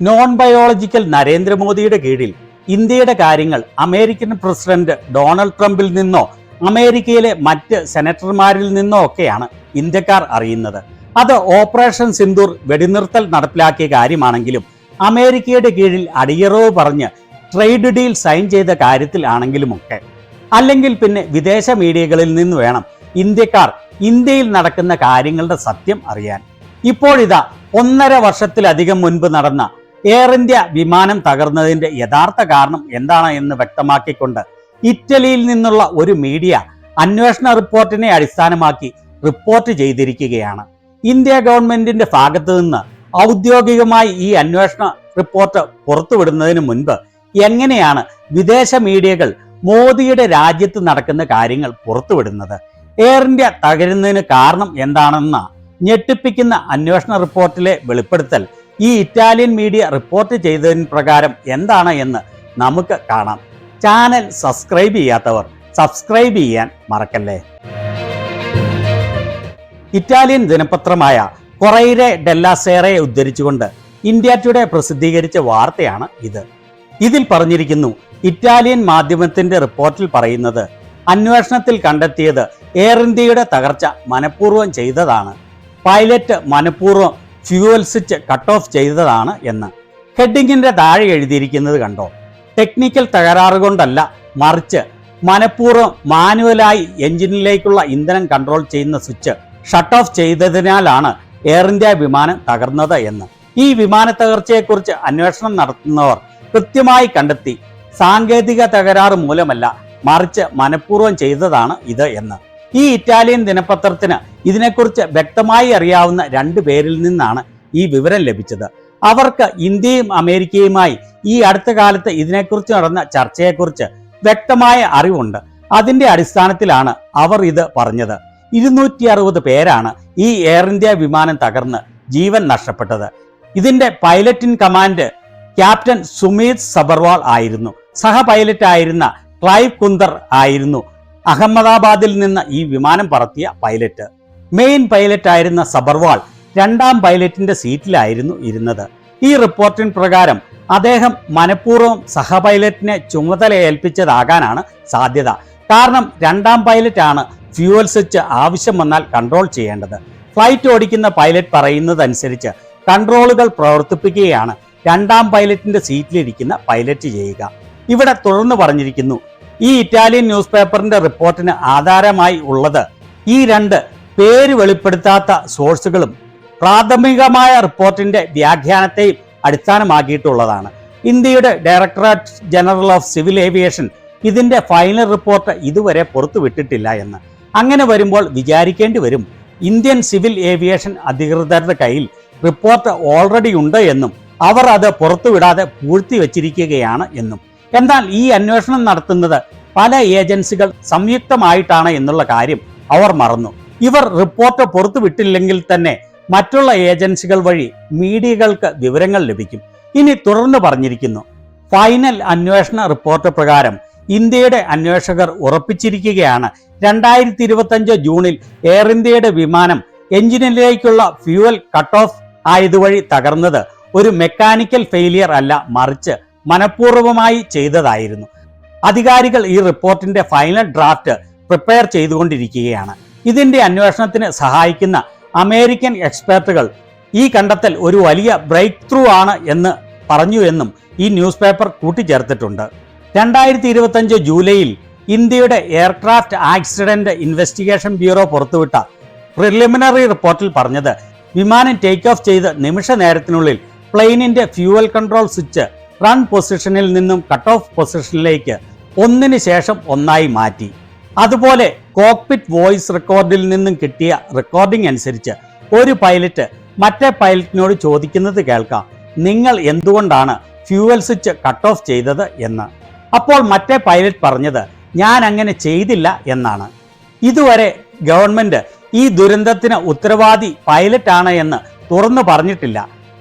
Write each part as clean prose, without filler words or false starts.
Non biological നരേന്ദ്രമോദിയുടെ കീഴിൽ ഇന്ത്യയുടെ കാര്യങ്ങൾ അമേരിക്കൻ പ്രസിഡന്റ് ഡൊണാൾഡ് ട്രംപിൽ നിന്നോ അമേരിക്കയിലെ മറ്റ് സെനറ്റർമാരിൽ നിന്നോ ഒക്കെയാണ് ഇന്ത്യക്കാർ അറിയുന്നത്. അത് ഓപ്പറേഷൻ സിന്ദൂർ വെടിനിർത്തൽ നടപ്പിലാക്കിയ കാര്യമാണെങ്കിലും അമേരിക്കയുടെ കീഴിൽ അടിയറവ് പറഞ്ഞ് ട്രേഡ് ഡീൽ സൈൻ ചെയ്ത കാര്യത്തിൽ ആണെങ്കിലുമൊക്കെ. അല്ലെങ്കിൽ പിന്നെ വിദേശ മീഡിയകളിൽ നിന്ന് വേണം ഇന്ത്യക്കാർ ഇന്ത്യയിൽ നടക്കുന്ന കാര്യങ്ങളുടെ സത്യം അറിയാൻ. ഇപ്പോഴിതാ 1.5 വർഷത്തിലധികം മുൻപ് നടന്ന എയർ ഇന്ത്യ വിമാനം തകർന്നതിന്റെ യഥാർത്ഥ കാരണം എന്താണ് എന്ന് വ്യക്തമാക്കിക്കൊണ്ട് ഇറ്റലിയിൽ നിന്നുള്ള ഒരു മീഡിയ അന്വേഷണ റിപ്പോർട്ടിനെ അടിസ്ഥാനമാക്കി റിപ്പോർട്ട് ചെയ്തിരിക്കുകയാണ്. ഇന്ത്യ ഗവൺമെന്റിന്റെ ഭാഗത്തു നിന്ന് ഔദ്യോഗികമായി ഈ അന്വേഷണ റിപ്പോർട്ട് പുറത്തുവിടുന്നതിന് മുൻപ് എങ്ങനെയാണ് വിദേശ മീഡിയകൾ മോദിയുടെ രാജ്യത്ത് നടക്കുന്ന കാര്യങ്ങൾ പുറത്തുവിടുന്നത്? എയർ ഇന്ത്യ തകരുന്നതിന് കാരണം എന്താണെന്ന ഞെട്ടിപ്പിക്കുന്ന അന്വേഷണ റിപ്പോർട്ടിലെ വെളിപ്പെടുത്തൽ ഈ ഇറ്റാലിയൻ മീഡിയ റിപ്പോർട്ട് ചെയ്തതിന് പ്രകാരം എന്താണ് എന്ന് നമുക്ക് കാണാം. ചാനൽ സബ്സ്ക്രൈബ് ചെയ്യാത്തവർ സബ്സ്ക്രൈബ് ചെയ്യാൻ മറക്കല്ലേ. ഇറ്റാലിയൻ ദിനപത്രമായ കൊറൈരെ ഡെല്ലാ സെറയെ ഉദ്ധരിച്ചുകൊണ്ട് ഇന്ത്യ ടുഡേ പ്രസിദ്ധീകരിച്ച വാർത്തയാണ് ഇത്. ഇതിൽ പറഞ്ഞിരിക്കുന്നു, ഇറ്റാലിയൻ മാധ്യമത്തിന്റെ റിപ്പോർട്ടിൽ പറയുന്നത് അന്വേഷണത്തിൽ കണ്ടെത്തിയത് എയർ ഇന്ത്യയുടെ തകർച്ച മനഃപൂർവ്വം ചെയ്തതാണ്. പൈലറ്റ് മനഃപൂർവ്വം ഫ്യൂവൽ സ്വിച്ച് കട്ട് ഓഫ് ചെയ്തതാണ് എന്ന്. ഹെഡിങ്ങിന്റെ താഴെ എഴുതിയിരിക്കുന്നത് കണ്ടോ? ടെക്നിക്കൽ തകരാറ് കൊണ്ടല്ല, മറിച്ച് മനഃപൂർവ്വം മാനുവലായി എഞ്ചിനിലേക്കുള്ള ഇന്ധനം കൺട്രോൾ ചെയ്യുന്ന സ്വിച്ച് ഷട്ട് ഓഫ് ചെയ്തതിനാലാണ് എയർ ഇന്ത്യ വിമാനം തകർന്നത് എന്ന്. ഈ വിമാന തകർച്ചയെക്കുറിച്ച് അന്വേഷണം നടത്തുന്നവർ കൃത്യമായി കണ്ടെത്തി സാങ്കേതിക തകരാറ് മൂലമല്ല, മറിച്ച് മനഃപൂർവ്വം ചെയ്തതാണ് ഇത് എന്ന്. ഈ ഇറ്റാലിയൻ ദിനപത്രത്തിന് ഇതിനെക്കുറിച്ച് വ്യക്തമായി അറിയാവുന്ന 2 പേരിൽ നിന്നാണ് ഈ വിവരം ലഭിച്ചത്. അവർക്ക് ഇന്ത്യയും അമേരിക്കയുമായി ഈ അടുത്ത കാലത്ത് ഇതിനെക്കുറിച്ച് നടന്ന ചർച്ചയെക്കുറിച്ച് വ്യക്തമായ അറിവുണ്ട്. അതിന്റെ അടിസ്ഥാനത്തിലാണ് അവർ ഇത് പറഞ്ഞത്. 260 പേരാണ് ഈ എയർ ഇന്ത്യ വിമാനം തകർന്ന് ജീവൻ നഷ്ടപ്പെട്ടത്. ഇതിന്റെ pilot in command captain Sumeet Sabharwal ആയിരുന്നു. സഹ പൈലറ്റ് ആയിരുന്ന ക്ലൈവ് കുന്ദർ ആയിരുന്നു അഹമ്മദാബാദിൽ നിന്ന് ഈ വിമാനം പറത്തിയ പൈലറ്റ്. മെയിൻ പൈലറ്റ് ആയിരുന്ന സബർവാൾ 2ാം പൈലറ്റിന്റെ സീറ്റിലായിരുന്നു ഇരുന്നത്. ഈ റിപ്പോർട്ടിന് പ്രകാരം അദ്ദേഹം മനഃപൂർവ്വം സഹ പൈലറ്റിനെ ചുമതല ഏൽപ്പിച്ചതാകാനാണ് സാധ്യത. കാരണം 2ാം പൈലറ്റ് ആണ് ഫ്യൂവൽ സ്വിച്ച് ആവശ്യം വന്നാൽ കൺട്രോൾ ചെയ്യേണ്ടത്. ഫ്ലൈറ്റ് ഓടിക്കുന്ന പൈലറ്റ് പറയുന്നതനുസരിച്ച് കൺട്രോളുകൾ പ്രവർത്തിപ്പിക്കുകയാണ് 2ാം പൈലറ്റിന്റെ സീറ്റിലിരിക്കുന്ന പൈലറ്റ് ചെയ്യുക. ഇവിടെ തുടർന്ന് പറഞ്ഞിരിക്കുന്നു, ഈ ഇറ്റാലിയൻ ന്യൂസ് പേപ്പറിന്റെ റിപ്പോർട്ടിന് ആധാരമായി ഉള്ളത് ഈ 2 പേര് വെളിപ്പെടുത്താത്ത സോഴ്സുകളും പ്രാഥമികമായ റിപ്പോർട്ടിന്റെ വ്യാഖ്യാനത്തെയും അടിസ്ഥാനമാക്കിയിട്ടുള്ളതാണ്. ഇന്ത്യയുടെ directorate general of civil aviation ഇതിന്റെ ഫൈനൽ റിപ്പോർട്ട് ഇതുവരെ പുറത്തുവിട്ടിട്ടില്ല എന്ന്. അങ്ങനെ വരുമ്പോൾ വിചാരിക്കേണ്ടി വരും ഇന്ത്യൻ സിവിൽ ഏവിയേഷൻ അധികൃതരുടെ കയ്യിൽ റിപ്പോർട്ട് ഓൾറെഡി ഉണ്ട് എന്നും അവർ അത് പുറത്തുവിടാതെ പൂഴ്ത്തിവെച്ചിരിക്കുകയാണ് എന്നും. എന്നാൽ ഈ അന്വേഷണം നടത്തുന്നത് പല ഏജൻസികൾ സംയുക്തമായിട്ടാണ് എന്നുള്ള കാര്യം അവർ മറന്നു. ഇവർ റിപ്പോർട്ട് പുറത്തുവിട്ടില്ലെങ്കിൽ തന്നെ മറ്റുള്ള ഏജൻസികൾ വഴി മീഡിയകൾക്ക് വിവരങ്ങൾ ലഭിക്കും. ഇനി തുടർന്ന് പറഞ്ഞിരിക്കുന്നു, ഫൈനൽ അന്വേഷണ റിപ്പോർട്ട് പ്രകാരം ഇന്ത്യയുടെ അന്വേഷകർ ഉറപ്പിച്ചിരിക്കുകയാണ് 2025 ജൂണിൽ എയർ ഇന്ത്യയുടെ വിമാനം എഞ്ചിനിലേക്കുള്ള ഫ്യൂവൽ കട്ട് ഓഫ് ആയതുവഴി തകർന്നത് ഒരു മെക്കാനിക്കൽ ഫെയിലിയർ അല്ല, മറിച്ച് മനഃപൂർവ്വമായി ചെയ്തതായിരുന്നു. അധികാരികൾ ഈ റിപ്പോർട്ടിന്റെ ഫൈനൽ ഡ്രാഫ്റ്റ് പ്രിപ്പയർ ചെയ്തുകൊണ്ടിരിക്കുകയാണ്. ഇതിന്റെ അന്വേഷണത്തിന് സഹായിക്കുന്ന അമേരിക്കൻ എക്സ്പെർട്ടുകൾ ഈ കണ്ടെത്തൽ ഒരു വലിയ ബ്രേക്ക് ത്രൂ ആണ് എന്ന് പറഞ്ഞു എന്നും ഈ ന്യൂസ് പേപ്പർ കൂട്ടിച്ചേർത്തിട്ടുണ്ട്. 2025 ജൂലൈയിൽ ഇന്ത്യയുടെ എയർക്രാഫ്റ്റ് ആക്സിഡന്റ് ഇൻവെസ്റ്റിഗേഷൻ ബ്യൂറോ പുറത്തുവിട്ട പ്രിലിമിനറി റിപ്പോർട്ടിൽ പറഞ്ഞത് വിമാനം ടേക്ക് ഓഫ് ചെയ്ത് നിമിഷ നേരത്തിനുള്ളിൽ പ്ലെയിനിന്റെ ഫ്യൂവൽ കൺട്രോൾ സ്വിച്ച് റൺ പൊസിഷനിൽ നിന്നും കട്ട് ഓഫ് പൊസിഷനിലേക്ക് ഒന്നിന് ശേഷം ഒന്നായി മാറ്റി. അതുപോലെ കോക്പിറ്റ് വോയിസ് റെക്കോർഡിൽ നിന്നും കിട്ടിയ റെക്കോർഡിംഗ് അനുസരിച്ച് ഒരു പൈലറ്റ് മറ്റേ പൈലറ്റിനോട് ചോദിക്കുന്നത് കേൾക്കാം, നിങ്ങൾ എന്തുകൊണ്ടാണ് ഫ്യൂവൽ സ്വിച്ച് കട്ട് ഓഫ് ചെയ്തത് എന്ന്. അപ്പോൾ മറ്റേ പൈലറ്റ് പറഞ്ഞത്, ഞാൻ അങ്ങനെ ചെയ്തില്ല എന്നാണ്. ഇതുവരെ ഗവൺമെന്റ് ഈ ദുരന്തത്തിന് ഉത്തരവാദി പൈലറ്റ് ആണ് എന്ന് തുറന്നു പറഞ്ഞിട്ടില്ല.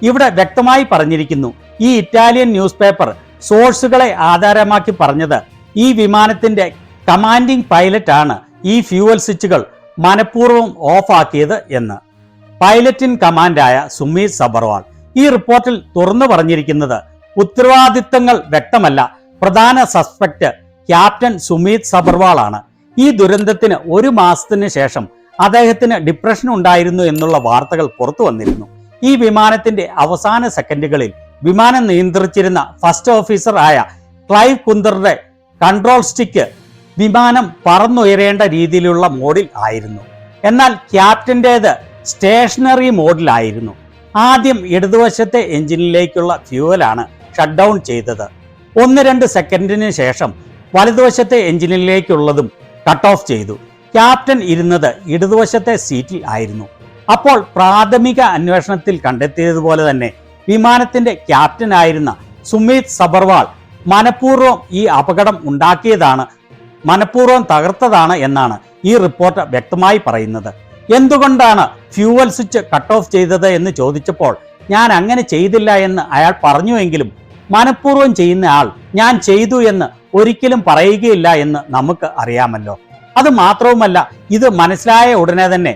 ഇവിടെ വ്യക്തമായി പറഞ്ഞിരിക്കുന്നു, ഈ ഇറ്റാലിയൻ ന്യൂസ് പേപ്പർ സോഴ്സുകളെ ആധാരമാക്കി പറഞ്ഞത് ഈ വിമാനത്തിന്റെ കമാൻഡിംഗ് പൈലറ്റ് ആണ് ഈ ഫ്യൂവൽ സ്വിച്ചുകൾ മനഃപൂർവ്വം ഓഫ് ആക്കിയത് എന്ന്. പൈലറ്റ് ഇൻ കമാൻഡായ സുമീത് സബർവാൾ ഈ റിപ്പോർട്ടിൽ തുറന്നു പറഞ്ഞിരിക്കുന്നത് ഉത്തരവാദിത്തങ്ങൾ വ്യക്തമല്ല, പ്രധാന സസ്പെക്ട് ക്യാപ്റ്റൻ സുമീത് സബർവാൾ ആണ്. ഈ ദുരന്തത്തിന് 1 മാസത്തിന് ശേഷം അദ്ദേഹത്തിന് ഡിപ്രഷൻ ഉണ്ടായിരുന്നു എന്നുള്ള വാർത്തകൾ പുറത്തു വന്നിരുന്നു. ഈ വിമാനത്തിന്റെ അവസാന സെക്കൻഡുകളിൽ വിമാനം നിയന്ത്രിച്ചിരുന്ന ഫസ്റ്റ് ഓഫീസർ ആയ ക്ലൈവ് കുന്ദറുടെ കൺട്രോൾ സ്റ്റിക്ക് വിമാനം പറന്നുയരേണ്ട രീതിയിലുള്ള മോഡിൽ ആയിരുന്നു. എന്നാൽ ക്യാപ്റ്റന്റേത് സ്റ്റേഷനറി മോഡിലായിരുന്നു. ആദ്യം ഇടതുവശത്തെ എഞ്ചിനിലേക്കുള്ള ഫ്യൂവലാണ് ഷട്ട് ഡൗൺ ചെയ്തത്. 1-2 സെക്കൻഡിന് ശേഷം വലതുവശത്തെ എഞ്ചിനിലേക്കുള്ളതും കട്ട് ഓഫ് ചെയ്തു. ക്യാപ്റ്റൻ ഇരുന്നത് ഇടതുവശത്തെ സീറ്റിൽ ആയിരുന്നു. അപ്പോൾ പ്രാഥമിക അന്വേഷണത്തിൽ കണ്ടെത്തിയതുപോലെ തന്നെ വിമാനത്തിന്റെ ക്യാപ്റ്റനായിരുന്ന സുമീത് സബർവാൾ മനഃപൂർവ്വം ഈ അപകടം ഉണ്ടാക്കിയതാണ്, മനഃപൂർവ്വം തകർത്തതാണ് എന്നാണ് ഈ റിപ്പോർട്ട് വ്യക്തമായി പറയുന്നത്. എന്തുകൊണ്ടാണ് ഫ്യൂവൽ സ്വിച്ച് കട്ട് ഓഫ് ചെയ്തത് എന്ന് ചോദിച്ചപ്പോൾ ഞാൻ അങ്ങനെ ചെയ്തില്ല എന്ന് അയാൾ പറഞ്ഞുവെങ്കിലും മനഃപൂർവ്വം ചെയ്യുന്ന ആൾ ഞാൻ ചെയ്തു എന്ന് ഒരിക്കലും പറയുകയില്ല എന്ന് നമുക്ക് അറിയാമല്ലോ. അത് മാത്രവുമല്ല, ഇത് മനസ്സിലായ ഉടനെ തന്നെ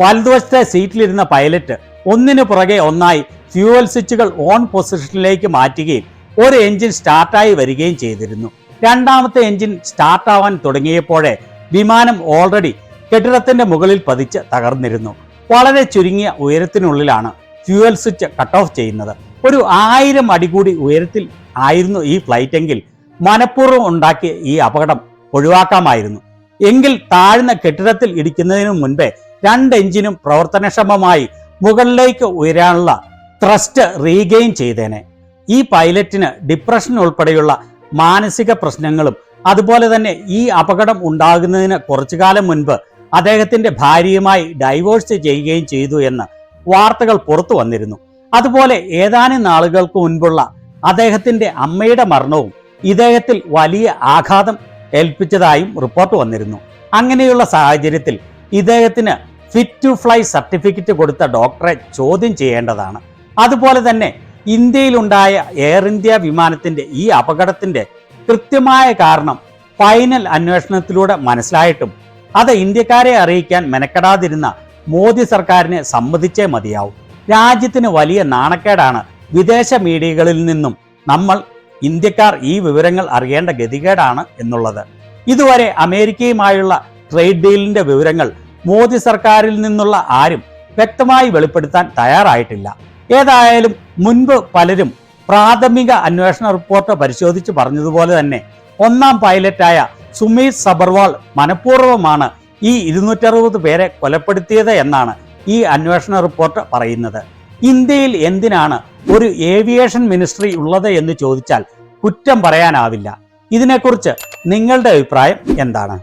വലതുവശത്തെ സീറ്റിലിരുന്ന പൈലറ്റ് ഒന്നിനു പുറകെ ഒന്നായി ഫ്യൂവൽ സ്വിച്ചുകൾ ഓൺ പൊസിഷനിലേക്ക് മാറ്റുകയും ഒരു എഞ്ചിൻ സ്റ്റാർട്ടായി വരികയും ചെയ്തിരുന്നു. രണ്ടാമത്തെ എഞ്ചിൻ സ്റ്റാർട്ടാവാൻ തുടങ്ങിയപ്പോഴേ വിമാനം ഓൾറെഡി കെട്ടിടത്തിന്റെ മുകളിൽ പതിച്ച് തകർന്നിരുന്നു. വളരെ ചുരുങ്ങിയ ഉയരത്തിനുള്ളിലാണ് ഫ്യൂവൽ സ്വിച്ച് കട്ട് ഓഫ് ചെയ്യുന്നത്. ഒരു 1000 അടി കൂടി ഉയരത്തിൽ ആയിരുന്നു ഈ ഫ്ലൈറ്റ് എങ്കിൽ മനഃപൂർവ്വം ഉണ്ടാക്കിയ ഈ അപകടം ഒഴിവാക്കാമായിരുന്നു. എങ്കിൽ താഴ്ന്ന കെട്ടിടത്തിൽ ഇടിക്കുന്നതിനു മുൻപേ 2 എഞ്ചിനും പ്രവർത്തനക്ഷമമായി മുകളിലേക്ക് ഉയരാനുള്ള ത്രസ്റ്റ് റീഗെയിൻ ചെയ്തേനെ. ഈ പൈലറ്റിന് ഡിപ്രഷൻ ഉൾപ്പെടെയുള്ള മാനസിക പ്രശ്നങ്ങളും അതുപോലെ തന്നെ ഈ അപകടം ഉണ്ടാകുന്നതിന് കുറച്ചു കാലം മുൻപ് അദ്ദേഹത്തിന്റെ ഭാര്യയുമായി ഡൈവോഴ്സ് ചെയ്യുകയും ചെയ്തു എന്ന് വാർത്തകൾ പുറത്തു വന്നിരുന്നു. അതുപോലെ ഏതാനും നാളുകൾക്ക് മുൻപുള്ള അദ്ദേഹത്തിന്റെ അമ്മയുടെ മരണവും ഇദ്ദേഹത്തിൽ വലിയ ആഘാതം ഏൽപ്പിച്ചതായും റിപ്പോർട്ട് വന്നിരുന്നു. അങ്ങനെയുള്ള സാഹചര്യത്തിൽ ഇദ്ദേഹത്തിന് ഫിറ്റ് ടു ഫ്ലൈ സർട്ടിഫിക്കറ്റ് കൊടുത്ത ഡോക്ടറെ ചോദ്യം ചെയ്യേണ്ടതാണ്. അതുപോലെ തന്നെ ഇന്ത്യയിലുണ്ടായ എയർ ഇന്ത്യ വിമാനത്തിന്റെ ഈ അപകടത്തിന്റെ കൃത്യമായ കാരണം ഫൈനൽ അന്വേഷണത്തിലൂടെ മനസ്സിലായിട്ടും അത് ഇന്ത്യക്കാരെ അറിയിക്കാൻ മെനക്കെടാതിരുന്ന മോദി സർക്കാരിനെ സമ്മതിച്ചേ മതിയാവും. രാജ്യത്തിന് വലിയ നാണക്കേടാണ്. വിദേശ മീഡിയകളിൽ നിന്നും നമ്മൾ ഇന്ത്യക്കാർ ഈ വിവരങ്ങൾ അറിയേണ്ട ഗതികേടാണ് എന്നുള്ളത്. ഇതുവരെ അമേരിക്കയുമായുള്ള ട്രേഡ് ഡീലിന്റെ വിവരങ്ങൾ മോദി സർക്കാരിൽ നിന്നുള്ള ആരും വ്യക്തമായി വെളിപ്പെടുത്താൻ തയ്യാറായിട്ടില്ല. ഏതായാലും മുൻപ് പലരും പ്രാഥമിക അന്വേഷണ റിപ്പോർട്ട് പരിശോധിച്ച് പറഞ്ഞതുപോലെ തന്നെ 1ാം പൈലറ്റായ സുമീത് സബർവാൾ മനഃപൂർവ്വമാണ് ഈ 260 പേരെ കൊലപ്പെടുത്തിയത് എന്നാണ് ഈ അന്വേഷണ റിപ്പോർട്ട് പറയുന്നത്. ഇന്ത്യയിൽ എന്തിനാണ് ഒരു ഏവിയേഷൻ മിനിസ്ട്രി ഉള്ളത് എന്ന് ചോദിച്ചാൽ കുറ്റം പറയാനാവില്ല. ഇതിനെക്കുറിച്ച് നിങ്ങളുടെ അഭിപ്രായം എന്താണ്?